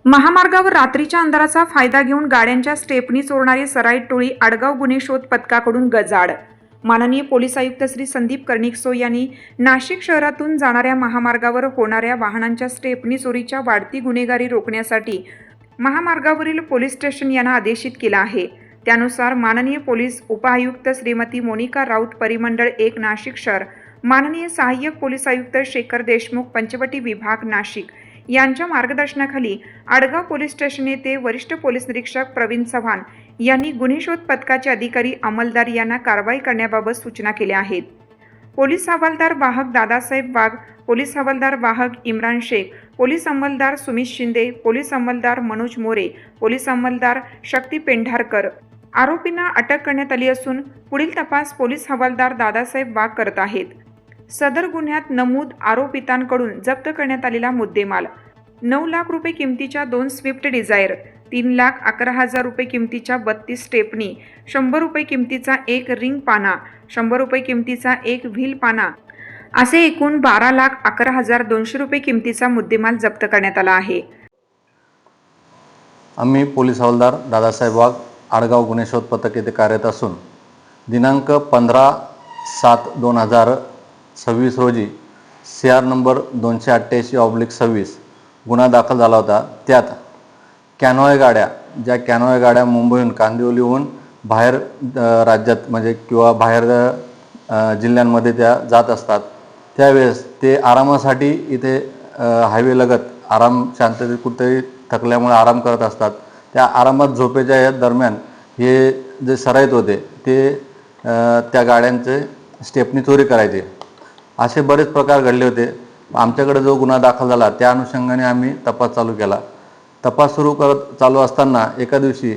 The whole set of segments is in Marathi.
महामार्गावर रात्रीच्या अंधाराचा फायदा घेऊन गाड्यांच्या स्टेपनी चोरणारी सराईट टोळी आडगाव गुन्हे शोध पथकाकडून गजाआड। माननीय पोलीस आयुक्त श्री संदीप कर्णिकसो यांनी नाशिक शहरातून जाणाऱ्या महामार्गावर होणाऱ्या वाहनांच्या स्टेपनी चोरीच्या वाढती गुन्हेगारी रोखण्यासाठी महामार्गावरील पोलीस स्टेशन यांना आदेशित केला आहे। त्यानुसार माननीय पोलीस उपआयुक्त श्रीमती मोनिका राऊत परिमंडळ 1 नाशिक शहर, माननीय सहाय्यक पोलीस आयुक्त शेखर देशमुख पंचवटी विभाग नाशिक यांच्या मार्गदर्शनाखाली आडगाव पोलीस स्टेशन येथे वरिष्ठ पोलीस निरीक्षक प्रवीण चव्हाण यांनी गुन्हे शोध पथकाचे अधिकारी अंमलदार यांना कारवाई करण्याबाबत सूचना केल्या आहेत। पोलीस हवालदार वाहक दादासाहेब वाघ, पोलीस हवालदार वाहक इम्रान शेख, पोलीस अंमलदार सुमित शिंदे, पोलीस अंमलदार मनोज मोरे, पोलीस अंमलदार शक्ती पेंढारकर आरोपींना अटक करण्यात आली असून पुढील तपास पोलीस हवालदार दादासाहेब वाघ करत आहेत। सदर गुन्ह्यात नमूद आरोपितांकडून जप्त करण्यात आलेला मुद्देमाल 9 लाख रुपये किमतीच्या 2 स्विफ्ट डिझायर, 3,11,000 रुपये किमतीच्या 32 स्टेपनी, 100 रुपये किमतीचा 1 रिंग पाना, 100 रुपये किमतीचा 1 व्हील पाना असे एकूण 12,11,200 रुपये किमतीचा मुद्देमाल जप्त करण्यात आला आहे। आम्ही पोलीस हवालदार दादासाहेब वाघ आडगाव गुन्हे शोध पथक येथे कार्यरत असून दिनांक 15/7/2026 रोजी CR नंबर 288/26 गुन्हा दाखल झाला होता। त्यात कॅनोय गाड्या, ज्या कॅनोय गाड्या मुंबईहून कांदिवलीहून बाहेर राज्यात म्हणजे किंवा बाहेर जिल्ह्यांमध्ये त्या जात असतात, त्यावेळेस ते आरामासाठी इथे हायवे लगत आराम शांततेत कुठेतरी थकल्यामुळे आराम करत असतात। त्या आरामात झोपेच्या या दरम्यान हे जे सराईत होते ते त्या गाड्यांचे स्टेपनी चोरी करायचे। असे बरेच प्रकार घडले होते। आमच्याकडे जो गुन्हा दाखल झाला त्या अनुषंगाने आम्ही तपास चालू केला। तपास चालू असताना एका दिवशी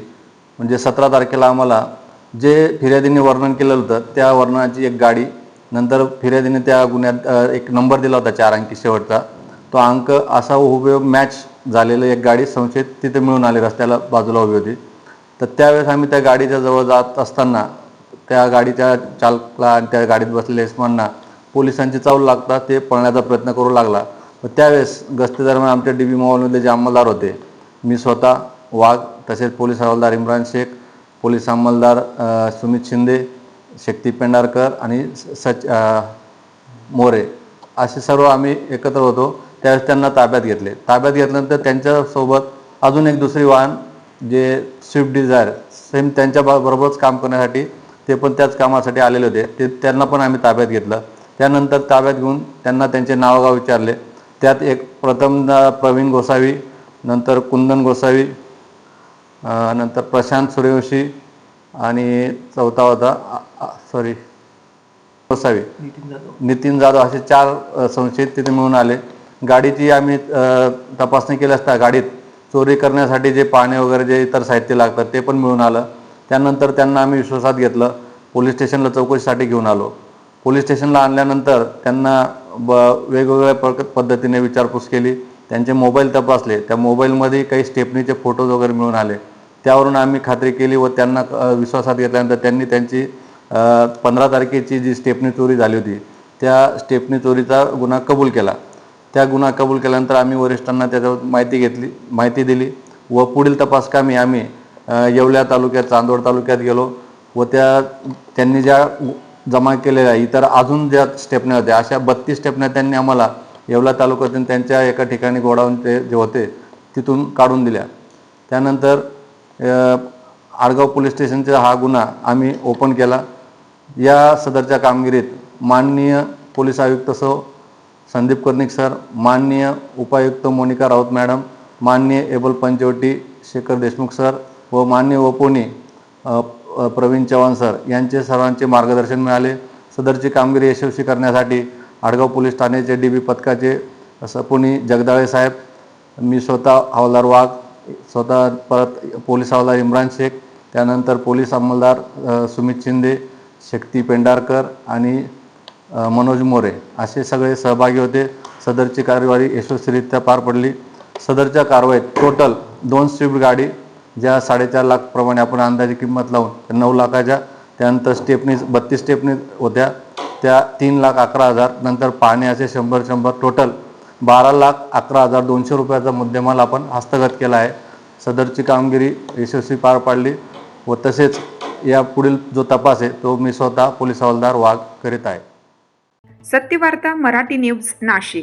म्हणजे 17 तारखेला आम्हाला जे फिर्यादीने वर्णन केलेलं होतं त्या वर्णनाची एक गाडी, नंतर फिर्यादीने त्या गुन्ह्यात एक नंबर दिला होता 4 अंकी शेवटचा, तो अंक असा हुबेहूब मॅच झालेलं एक गाडी संशयित तिथे मिळून आली, रस्त्याला बाजूला उभी होती। तर त्यावेळेस आम्ही त्या गाडीच्या जवळ जात असताना त्या गाडीच्या चालकाला आणि त्या गाडीत बसलेल्या इसमांना पोलिसांची चावल लागता ते पळण्याचा प्रयत्न करू लागला। व त्यावेळेस गस्तीदरम्यान आमच्या DB मोबाईलमध्ये जे अंमलदार होते, मी स्वतः वाघ, तसेच पोलीस हवालदार इम्रान शेख, पोलीस अंमलदार सुमित शिंदे, शक्ती पेंढारकर आणि मोरे असे सर्व आम्ही एकत्र होतो। त्यावेळेस त्यांना ताब्यात घेतले। ताब्यात घेतल्यानंतर त्यांच्यासोबत अजून एक दुसरी वाहन जे स्विफ्ट डिझायर सेम त्यांच्या बरोबरच काम करण्यासाठी ते पण त्याच कामासाठी आलेले होते, ते त्यांना पण आम्ही ताब्यात घेतलं। त्यानंतर ताब्यात घेऊन त्यांना त्यांचे नावगाव विचारले। त्यात एक प्रथम प्रवीण गोसावी, नंतर कुंदन गोसावी, नंतर प्रशांत सूर्यवंशी आणि चौथा होता गोसावी नितीन जाधव असे 4 संशयित तिथे मिळून आले। गाडीची आम्ही तपासणी केली असता गाडीत चोरी करण्यासाठी जे पाने वगैरे जे इतर साहित्य लागतात ते पण मिळून आलं। त्यानंतर त्यांना आम्ही विश्वासात घेतलं, पोलीस स्टेशनला चौकशीसाठी घेऊन आलो। पोलीस स्टेशनला आणल्यानंतर त्यांना वेगवेगळ्या पद्धतीने विचारपूस केली, त्यांचे मोबाईल तपासले, त्या मोबाईलमध्ये काही स्टेपनीचे फोटोज वगैरे मिळून आले। त्यावरून आम्ही खात्री केली व त्यांना विश्वासात घेतल्यानंतर त्यांनी त्यांची 15 तारखेची जी स्टेपनी चोरी झाली होती त्या स्टेपनी चोरीचा गुन्हा कबूल केला। त्या गुन्हा कबूल केल्यानंतर आम्ही वरिष्ठांना त्याच्यावर माहिती दिली व पुढील तपासकामी आम्ही येवला तालुक्यात, चांदवड तालुक्यात गेलो व त्यांनी ज्या जमा केलेल्या इतर अजून ज्या स्टेपन्या होत्या अशा 32 स्टेपन्या त्यांनी आम्हाला येवला तालुक्यातून त्यांच्या एका ठिकाणी गोडाऊन ते जे होते तिथून काढून दिल्या। त्यानंतर आडगाव पोलीस स्टेशनचा हा गुन्हा आम्ही ओपन केला। या सदरच्या कामगिरीत माननीय पोलीस आयुक्त संदीप कर्णिक सर, माननीय उपायुक्त मोनिका राऊत मॅडम, माननीय एबल पंचवटी शेखर देशमुख सर व माननीय वपोनी प्रवीण चव्हाण सर यांचे सर्वांचे मार्गदर्शन मिळाले। सदरची कामगिरी यशस्वी करण्यासाठी आडगाव पोलीस ठाण्याचे DB पथकाचे सपोनी जगदाळे साहेब, मी स्वतः हवालदार वाघ, स्वतः परत पोलीस हवालदार इम्रान शेख, त्यानंतर पोलीस अंमलदार सुमित शिंदे, शक्ती पेंढारकर आणि मनोज मोरे असे सगळे सहभागी होते। सदरची कार्यवाही यशस्वीरित्या पार पडली। सदरच्या कारवाईत टोटल 2 स्विफ्ट गाडी ज्या 4.5 लाख प्रमाणे आपण अंदाजे किंमत लावून 9 लाखाच्या, त्यानंतर स्टेपनी 32 स्टेपनी होत्या त्या 3,11,000, नंतर पाणी असे 100 टोटल 12,11,200 रुपयाचा मुद्देमाल आपण हस्तगत केला आहे. सदरची कामगिरी यशस्वी पार पाडली व तसेच या पुढील जो तपास आहे तो मी स्वतः पोलीस हवालदार वाघ करीत आहे. सत्यवार्ता मराठी न्यूज नाशिक.